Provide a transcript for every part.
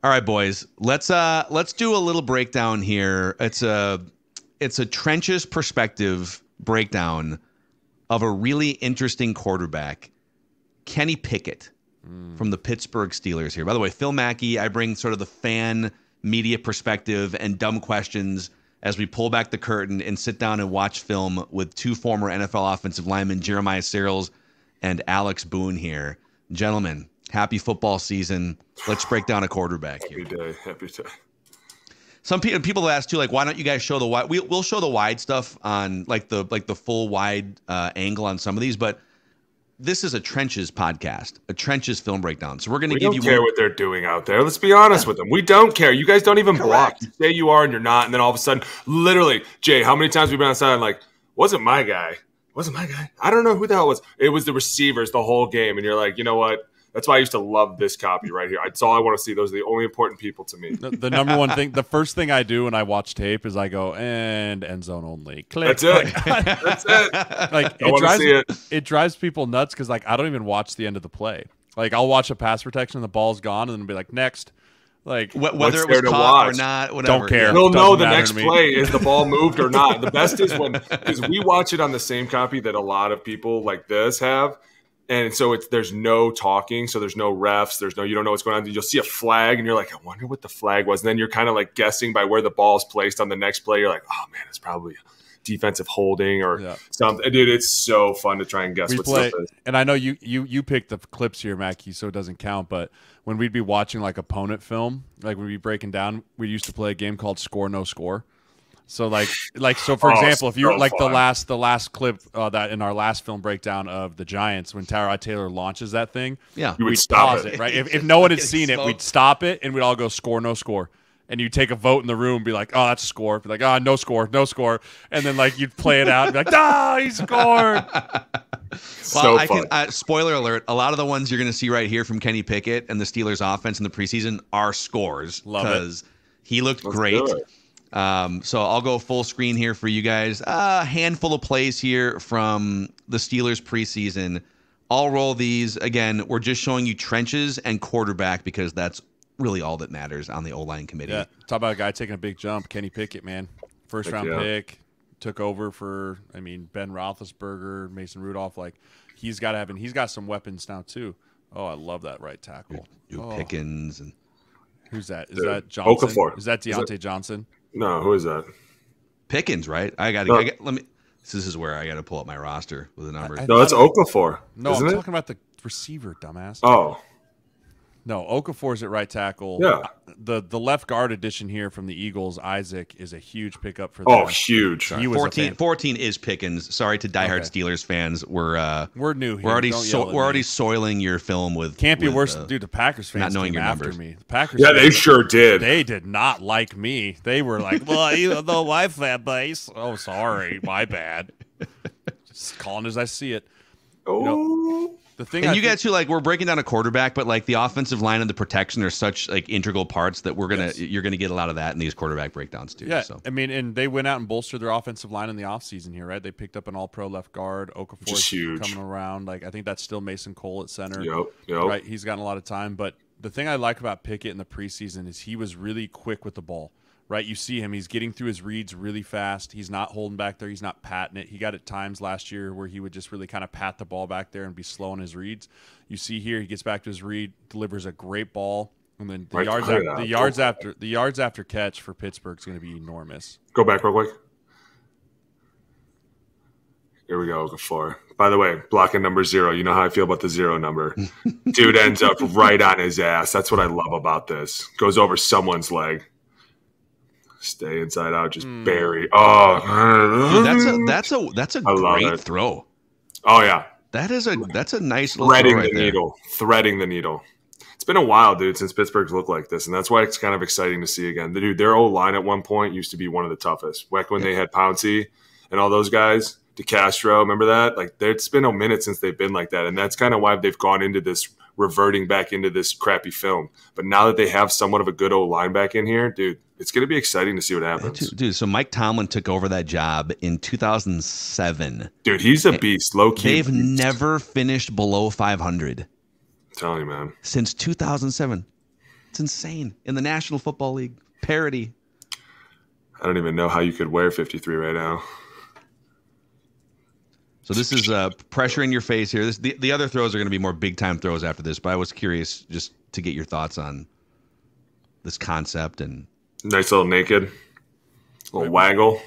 All right, boys. Let's do a little breakdown here. It's a trenches perspective breakdown of a really interesting quarterback, Kenny Pickett from the Pittsburgh Steelers here. By the way, Phil Mackey, I bring sort of the fan media perspective and dumb questions as we pull back the curtain and sit down and watch film with two former NFL offensive linemen, Jeremiah Sirles and Alex Boone here. Gentlemen, happy football season. Let's break down a quarterback here. Happy day. Some people ask too, like, why don't you guys show the wide? We'll show the wide stuff on like the full wide angle on some of these, but this is a trenches podcast, a trenches film breakdown. So we're going to give you. We don't care what they're doing out there. Let's be honest with them. We don't care. You guys don't even block. You say you are and you're not, and then all of a sudden, literally, Jay, how many times we've been outside and like, wasn't my guy? I don't know who the hell it was. It was the receivers the whole game, and you're like, you know what? That's why I used to love this copy right here. That's all I want to see. Those are the only important people to me. The number one thing, the first thing I do when I watch tape is I go, and end zone only. Click. That's it. That's it. Like, it drives people nuts because, like, I don't even watch the end of the play. Like, I'll watch a pass protection and the ball's gone and then be like, next. Like, whether it was caught or not, whatever. Don't care. We'll know the next play is the ball moved or not. The best is because we watch it on the same copy that a lot of people like this have. And so there's no talking, so there's no refs, you don't know what's going on. You'll see a flag, and you're like, I wonder what the flag was. And then you're kind of like guessing by where the ball's placed on the next play. You're like, oh man, it's probably a defensive holding or something. Dude, it's so fun to try and guess what stuff is. And I know you picked the clips here, Mackie, so it doesn't count. But when we'd be watching like opponent film, like we'd be breaking down, we used to play a game called Score No Score. So so for example, if you're like the last clip that in our last film breakdown of the Giants when Tyrod Taylor launches that thing, we'd pause it, right? If no one had seen it, we'd stop it and we'd all go score, no score. And you'd take a vote in the room and be like, oh, that's a score. Be like, oh, no score, no score. And then like you'd play it out and be like, ah, he scored. Well, spoiler alert, a lot of the ones you're going to see right here from Kenny Pickett and the Steelers offense in the preseason are scores because he looked great. So I'll go full screen here for you guys. A handful of plays here from the Steelers preseason. I'll roll these. Again, we're just showing you trenches and quarterback because that's really all that matters on the O-line committee. Yeah, talk about a guy taking a big jump. Kenny Pickett, man. First-round pick. Took over for, Ben Roethlisberger, Mason Rudolph. Like, he's got some weapons now, too. Oh, I love that right tackle. Pickens. And who's that? Is that Johnson? Okafor. Is that Deontay Johnson? No, who is that? Pickens, right? Let me. This is where I got to pull up my roster with the numbers. No, that's Okafor. No, I'm talking about the receiver, dumbass. Oh. No, Okafor's at right tackle. Yeah. The left guard addition here from the Eagles, Isaac, is a huge pickup for them. Oh, huge. He was 14 is Pickens. Sorry to diehard Steelers fans. We're new here. We're already soiling your film with. Can't be worse. Dude, the Packers fans not knowing your after numbers. Me. The Packers. Yeah, they sure did. They did not like me. They were like, well, you know, my fan base. Oh, sorry. My bad. Just calling as I see it. Oh. You know, the thing and you guys who like we're breaking down a quarterback, but like the offensive line and the protection are such like integral parts that you're gonna get a lot of that in these quarterback breakdowns too. Yeah, so. and they went out and bolstered their offensive line in the offseason here, right? They picked up an All-Pro left guard, Okafor coming around. Like I think that's still Mason Cole at center. Yep. Right, he's gotten a lot of time. But the thing I like about Pickett in the preseason is he was really quick with the ball. Right, you see him. He's getting through his reads really fast. He's not holding back there. He's not patting it. He got at times last year where he would just really kind of pat the ball back there and be slow in his reads. You see here, he gets back to his read, delivers a great ball, and then the yards after catch for Pittsburgh is going to be enormous. Go back real quick. Here we go, Okafor. By the way, blocking number 0. You know how I feel about the 0 number. Dude ends up right on his ass. That's what I love about this. Goes over someone's leg. Stay inside out, just bury. Oh, dude, that's a great throw. Oh yeah, that's a nice little threading throw right the needle, threading the needle. It's been a while, dude, since Pittsburgh's looked like this, and that's why it's kind of exciting to see again. Dude, their old line at one point used to be one of the toughest. Back when they had Pouncey and all those guys, DeCastro, remember that? Like, it's been a minute since they've been like that, and that's kind of why they've gone into this, reverting back into this crappy film. But now that they have somewhat of a good old line back in here, dude, it's going to be exciting to see what happens. Dude, so Mike Tomlin took over that job in 2007. Dude, he's a beast, low-key. They've never finished below 500. I'm telling you, man. Since 2007. It's insane. In the National Football League. Parity. I don't even know how you could wear 53 right now. So this is pressure in your face here. The other throws are going to be more big-time throws after this, but I was curious just to get your thoughts on this concept. And nice little naked. Little waggle.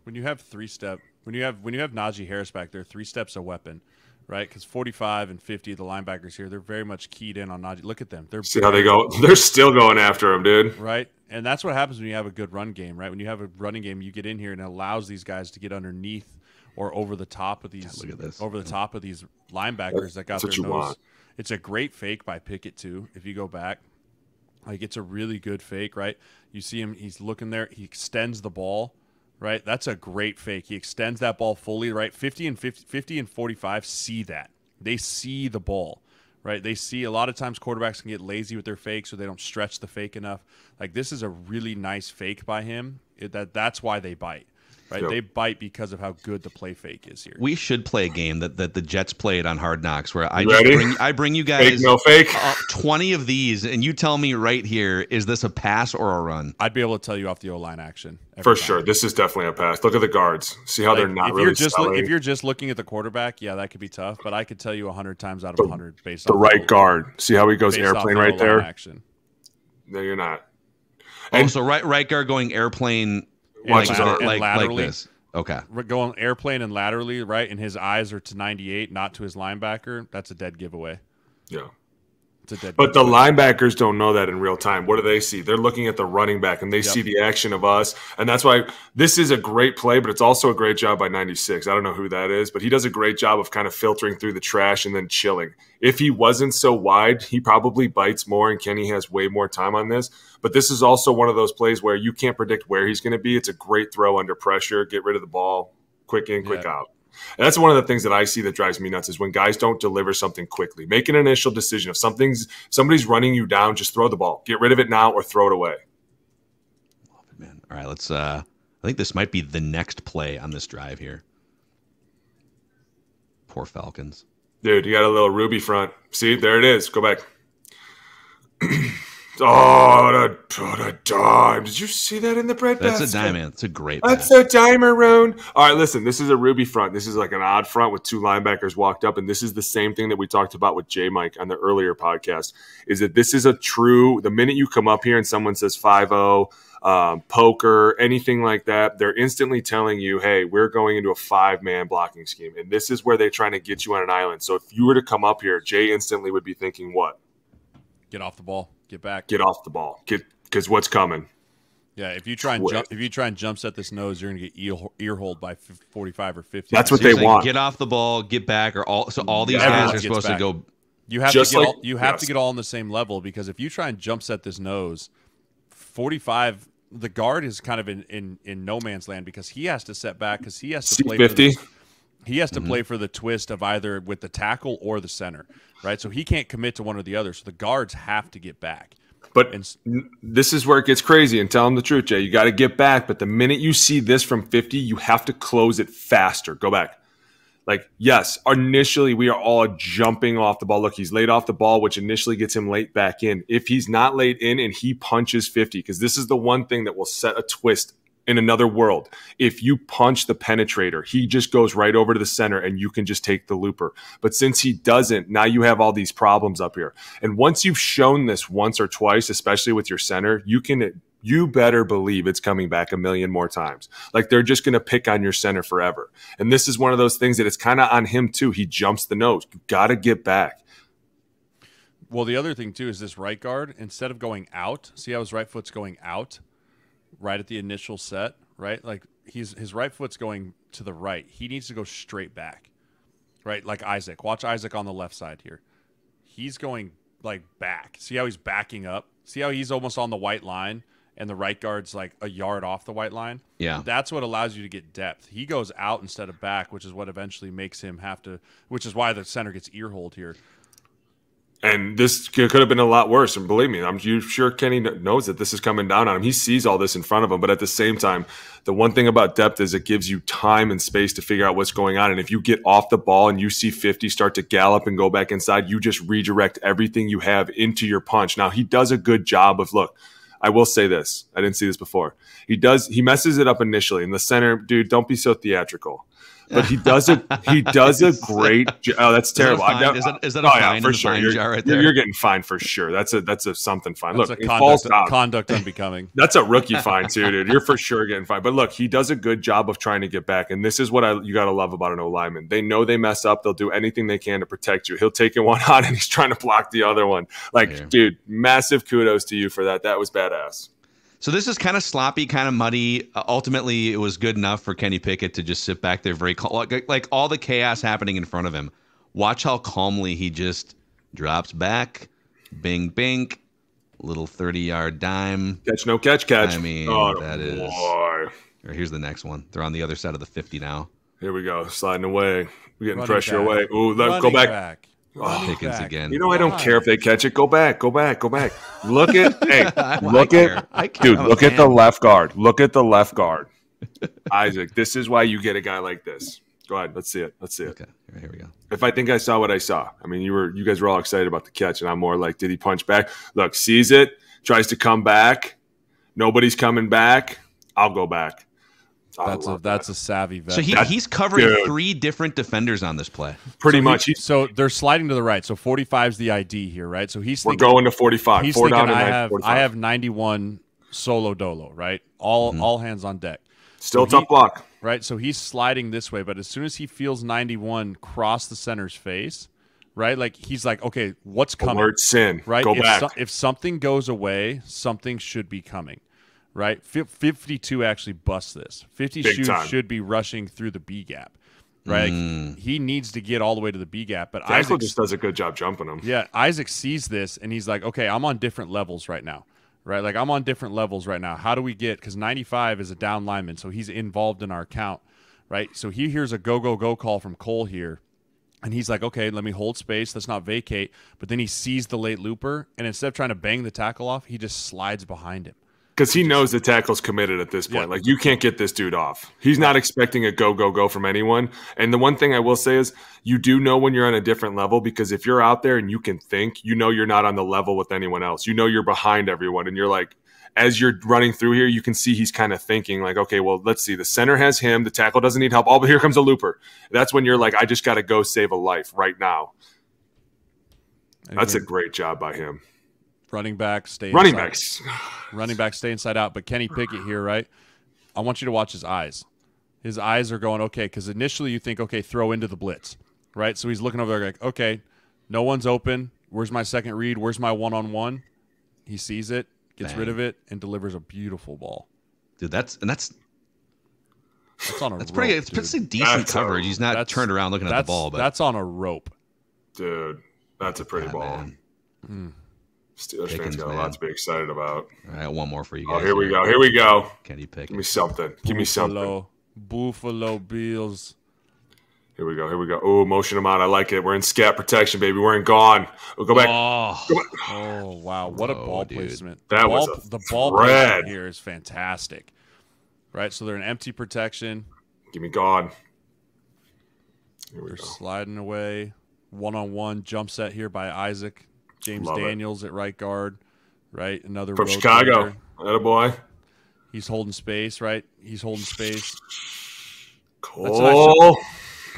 When you have three-step, when you have Najee Harris back there, 3 steps a weapon, right? Because 45 and 50, the linebackers here, they're very much keyed in on Najee. Look at them. See how they go. They're still going after him, dude. Right? And that's what happens when you have a good run game, right? When you have a running game, you get in here and it allows these guys to get underneath or over the top of these top of these linebackers that got That's their what you nose. want. It's a great fake by Pickett too. If you go back, like it's a really good fake, right? You see him, he's looking there, he extends the ball, right? That's a great fake. He extends that ball fully, right? 50 and 45 see that. They see the ball, right? They see a lot of times quarterbacks can get lazy with their fakes or they don't stretch the fake enough. Like this is a really nice fake by him. That's why they bite. Right? Yep. They bite because of how good the play fake is here. we should play a game that the Jets played on Hard Knocks where I bring you Fake, guys no fake. 20 of these, and you tell me right here, is this a pass or a run? I'd be able to tell you off the O-line action. For sure. This is definitely a pass. Look at the guards. See how they're not if really you're just selling? if you're just looking at the quarterback, yeah, that could be tough. But I could tell you 100 times out of 100 based the on right guard. See how he goes based off airplane the right O-line there? action. No, you're not. So right guard going airplane Watch like, his arm. like laterally. this. Okay. Going airplane and laterally, right, and his eyes are to 98, not to his linebacker. That's a dead giveaway. Yeah. It's a dead But the giveaway. linebackers don't know that in real time. What do they see? They're looking at the running back, and they see the action of us. And that's why this is a great play, but it's also a great job by 96. I don't know who that is, but he does a great job of kind of filtering through the trash and then chilling. If he wasn't so wide, he probably bites more, and Kenny has way more time on this. But this is also one of those plays where you can't predict where he's going to be. It's a great throw under pressure. Get rid of the ball. Quick in, quick out. And that's one of the things that I see that drives me nuts is when guys don't deliver something quickly. Make an initial decision. If somebody's running you down, just throw the ball. Get rid of it now or throw it away. Love it, man. All right, let's I think this might be the next play on this drive here. Poor Falcons. Dude, you got a little Ruby front. See, there it is. Go back. the dime. Did you see that in the bread basket? That's a dime, man. It's a great That's pass. a dimer-oon. All right, listen, this is a Ruby front. This is like an odd front with 2 linebackers walked up, and this is the same thing that we talked about with J-Mike on the earlier podcast, is that this is a true – the minute you come up here and someone says 5-0, poker, anything like that, they're instantly telling you, hey, we're going into a 5-man blocking scheme, and this is where they're trying to get you on an island. So if you were to come up here, Jay instantly would be thinking what? Get off the ball. Get back. Get off the ball. Because what's coming? Yeah, if you try and jump set this nose, you're going to get ear holed by 45 or 50. That's what So you're they saying want. Get off the ball, get back, or all. So all these Everyone guys are gets supposed back. to go. You have Just to get like- all, you have yes. to get all on the same level, because if you try and jump set this nose, 45, the guard is kind of in no man's land, because he has to set back, because he has to play for C50. he has to play for the twist of either with the tackle or the center, right? So he can't commit to one or the other. So the guards have to get back. But And this is where it gets crazy, and tell them the truth, Jay. You got to get back, but the minute you see this from 50, you have to close it faster. Go back. Like, yes, initially we are all jumping off the ball. Look, he's late off the ball, which initially gets him late back in. If he's not late in and he punches 50, because this is the one thing that will set a twist in another world. If you punch the penetrator, he just goes right over to the center and you can just take the looper. But since he doesn't, now you have all these problems up here. And once you've shown this once or twice, especially with your center, you better believe it's coming back a million more times. Like, they're just going to pick on your center forever. And this is one of those things that it's kind of on him too. He jumps the nose. You got to get back. well, the other thing too is this right guard, instead of going out, see how his right foot's going out right at the initial set, right? Like his right foot's going to the right. He needs to go straight back, right? Like Isaac. Watch Isaac on the left side here. He's going like back. See how he's backing up? See how he's almost on the white line and the right guard's like a yard off the white line? Yeah. That's what allows you to get depth. He goes out instead of back, which is what eventually makes him have to, which is why the center gets ear hold here. And this could have been a lot worse. And believe me, I'm sure Kenny knows that this is coming down on him. He sees all this in front of him. But at the same time, the one thing about depth is it gives you time and space to figure out what's going on. And if you get off the ball and you see 50 start to gallop and go back inside, you just redirect everything you have into your punch. Now, he does a good job of, look, I will say this. I didn't see this before. He messes it up initially. In the center, dude, don't be so theatrical. But he does a great job. Oh, that's terrible. Is that a fine for sure? Jar right there? You're getting fined for sure. That's a something fine. That's look, a conduct unbecoming. That's a rookie fine too, dude. You're for sure getting fined. But look, he does a good job of trying to get back. And this is what you got to love about an O-lineman. They know they mess up. They'll do anything they can to protect you. He'll take it one on and he's trying to block the other one. Dude, massive kudos to you for that. That was badass. So this is kind of sloppy, kind of muddy. Ultimately, it was good enough for Kenny Pickett to just sit back there very calm. Like all the chaos happening in front of him. Watch how calmly he just drops back. Bing, bink. Little 30-yard dime. Catch, no catch. I mean, that is. Boy. Here's the next one. They're on the other side of the 50 now. Here we go. Sliding away. We're getting Running pressure back. away. Ooh, go back. Running Pickens back. again. You know, I don't care if they catch it. Go back. Look at the left guard. Look at the left guard. Isaac, this is why you get a guy like this. Go ahead. Let's see it. Okay, here we go. If I think I saw what I saw. I mean, you guys were all excited about the catch, and I'm more like, did he punch back? Look, sees it, tries to come back. Nobody's coming back. I'll go back. That's a savvy vet. So he's covering 3 different defenders on this play. Pretty much. So they're sliding to the right. So 45 is the ID here, right? So we're going to 45. He's 4 thinking, down and 45. I have 91 solo dolo, right? All hands on deck. Still tough block. Right? So he's sliding this way, but as soon as he feels 91 cross the center's face, right? Like he's like, okay, what's coming? Alert sin. Right? Go back. If something goes away, something should be coming. Right, 52 actually busts this. 50 should be rushing through the B gap, right? Like, he needs to get all the way to the B gap, but Isaac just does a good job jumping him. Yeah, Isaac sees this and he's like, okay, I'm on different levels right now, right? Like I'm on different levels right now. How do we get? Because 95 is a down lineman, so he's involved in our count, right? So he hears a go call from Cole here. And he's like, okay, let me hold space. Let's not vacate. But then he sees the late looper, and instead of trying to bang the tackle off, he just slides behind him. Because he knows the tackle's committed at this point. Yeah. Like, you can't get this dude off. He's not expecting a go from anyone. And the one thing I will say is you do know when you're on a different level, because if you're out there and you can think, you know you're not on the level with anyone else. You know you're behind everyone. And you're like, as you're running through here, you can see he's kind of thinking like, okay, well, let's see. The center has him. The tackle doesn't need help. Oh, but here comes a looper. That's when you're like, I just got to go save a life right now. That's a great job by him. Running back, stay inside out. But Kenny Pickett here, right? I want you to watch his eyes. His eyes are going, okay, because initially you think, okay, throw into the blitz, right? So he's looking over there like, okay, no one's open. Where's my second read? Where's my one-on-one? He sees it, gets rid of it, and delivers a beautiful ball. Dude, that's on a rope, pretty. It's pretty decent coverage. He's not turned around looking at the ball, but that's on a rope. Dude, that's a pretty ball. Steelers fans got a lot to be excited about. All right, one more for you guys. Oh, here we go. Kenny Pickett. Give me something. Buffalo Bills. Here we go. Oh, motion him out. I like it. We're in scat protection, baby. We're in gone. We'll go back. Oh, wow. What a ball placement. The ball placement here is fantastic. Right, so they're in empty protection. Give me gone. Here we go. Sliding away. One-on-one jump set here by Isaac. James Daniels at right guard, right? Another from Chicago. Attaboy. He's holding space, right? Cole.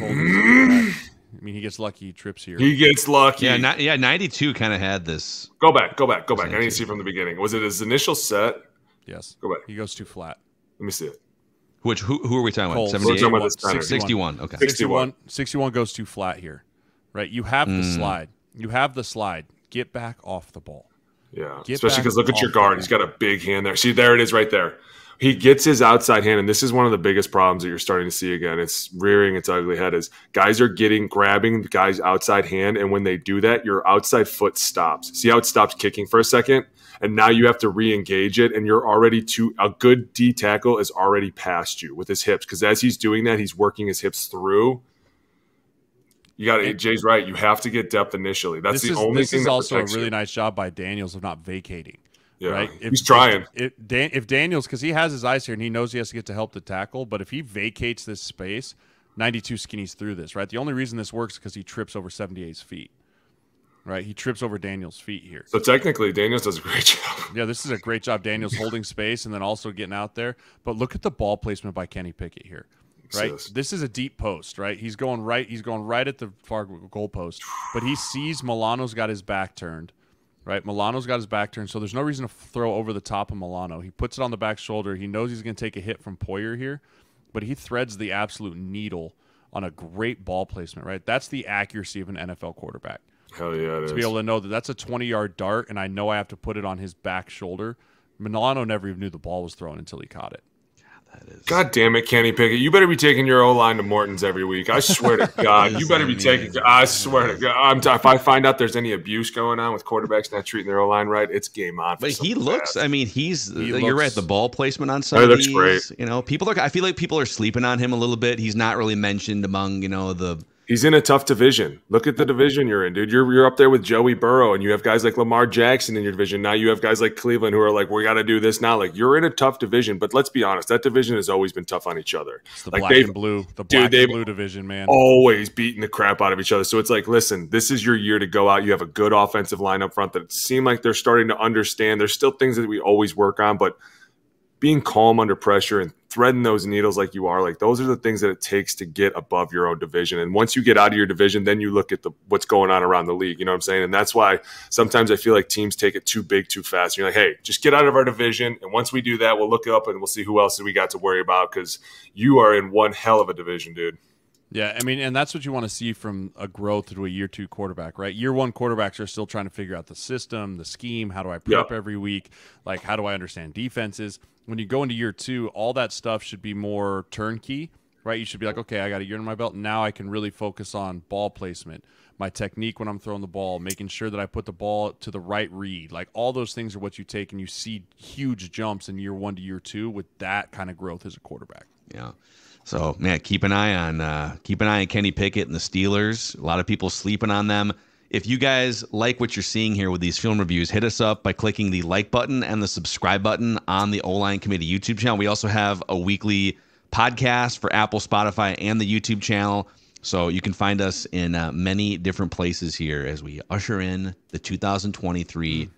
I mean, he gets lucky. He trips here. He gets lucky. Yeah, 92 kind of had this. Go back. I need to see from the beginning. Was it his initial set? Yes. Go back. He goes too flat. Let me see it. Who are we talking about? 78? We're talking about 61. Okay. 61 goes too flat here, right? You have the slide. Get back off the ball. Yeah, especially because look at your guard. He's got a big hand there. See, there it is right there. He gets his outside hand, and this is one of the biggest problems that you're starting to see again. It's rearing its ugly head is guys are grabbing the guy's outside hand, and when they do that, your outside foot stops. See how it stops kicking for a second? And now you have to re-engage it, and you're already a good D tackle is already past you with his hips, because as he's doing that, he's working his hips through. You got to. Jay's right. You have to get depth initially. That's the only thing. This is that also a really you. nice job by Daniels of not vacating. Yeah, right? He's trying. If Daniels, because he has his eyes here and he knows he has to get to help the tackle, but if he vacates this space, 92 skinnies through this, right? The only reason this works is because he trips over 78's feet, right? He trips over Daniels' feet here. So technically, Daniels does a great job. Yeah, this is a great job. Daniels holding space and then also getting out there. But look at the ball placement by Kenny Pickett here. Right, this is a deep post. Right, he's going right at the far goal post, but he sees Milano's got his back turned. Right, Milano's got his back turned, so there's no reason to throw over the top of Milano. He puts it on the back shoulder. He knows he's going to take a hit from Poyer here, but he threads the absolute needle on a great ball placement. Right, that's the accuracy of an NFL quarterback. Hell yeah, it is. To be able to know that that's a 20-yard dart, and I know I have to put it on his back shoulder. Milano never even knew the ball was thrown until he caught it. God damn it, Kenny Pickett. You better be taking your O-line to Morton's every week. I swear to God. You better be taking – I swear to God. If I find out there's any abuse going on with quarterbacks not treating their O-line right, it's game on. But he looks – I mean, you're right. The ball placement on some of these. He looks great. You know, I feel like people are sleeping on him a little bit. He's not really mentioned among, the – He's in a tough division. Look at the division you're in, dude. You're up there with Joey Burrow, and you have guys like Lamar Jackson in your division. Now you have guys like Cleveland who are like, we got to do this now. Like, you're in a tough division, but let's be honest, that division has always been tough on each other. It's the black and blue division, man. Always beating the crap out of each other. So it's like, listen, this is your year to go out. You have a good offensive line up front that seem like they're starting to understand. There's still things that we always work on, but being calm under pressure and threading those needles like you are, like those are the things that it takes to get above your own division. And once you get out of your division, then you look at what's going on around the league. You know what I'm saying? And that's why sometimes I feel like teams take it too big, too fast. You're like, hey, just get out of our division. And once we do that, we'll look up and we'll see who else we got to worry about, because you are in one hell of a division, dude. Yeah, I mean, and that's what you want to see from a growth to a year two quarterback, right? Year one quarterbacks are still trying to figure out the system, the scheme. How do I prep every week? Like, how do I understand defenses? When you go into year two, all that stuff should be more turnkey, right? You should be like, okay, I got a year under my belt. Now I can really focus on ball placement, my technique when I'm throwing the ball, making sure that I put the ball to the right read. Like, all those things are what you take, and you see huge jumps in year one to year two with that kind of growth as a quarterback. Yeah. So, man, keep an eye on Kenny Pickett and the Steelers. A lot of people sleeping on them. If you guys like what you're seeing here with these film reviews, hit us up by clicking the like button and the subscribe button on the O-Line Committee YouTube channel. We also have a weekly podcast for Apple, Spotify, and the YouTube channel. So you can find us in many different places here as we usher in the 2023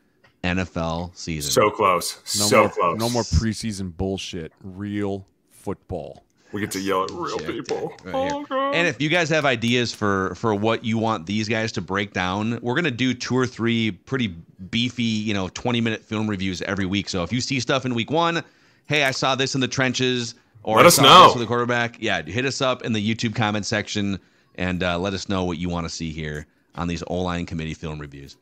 NFL season. So close. Close. No more preseason bullshit. Real football. We get to yell at real people. Right, and if you guys have ideas for what you want these guys to break down, we're going to do 2 or 3 pretty beefy, 20-minute film reviews every week. So if you see stuff in week 1, hey, I saw this in the trenches, or let I us saw know this with the quarterback. Yeah, hit us up in the YouTube comment section and let us know what you want to see here on these O-Line Committee film reviews.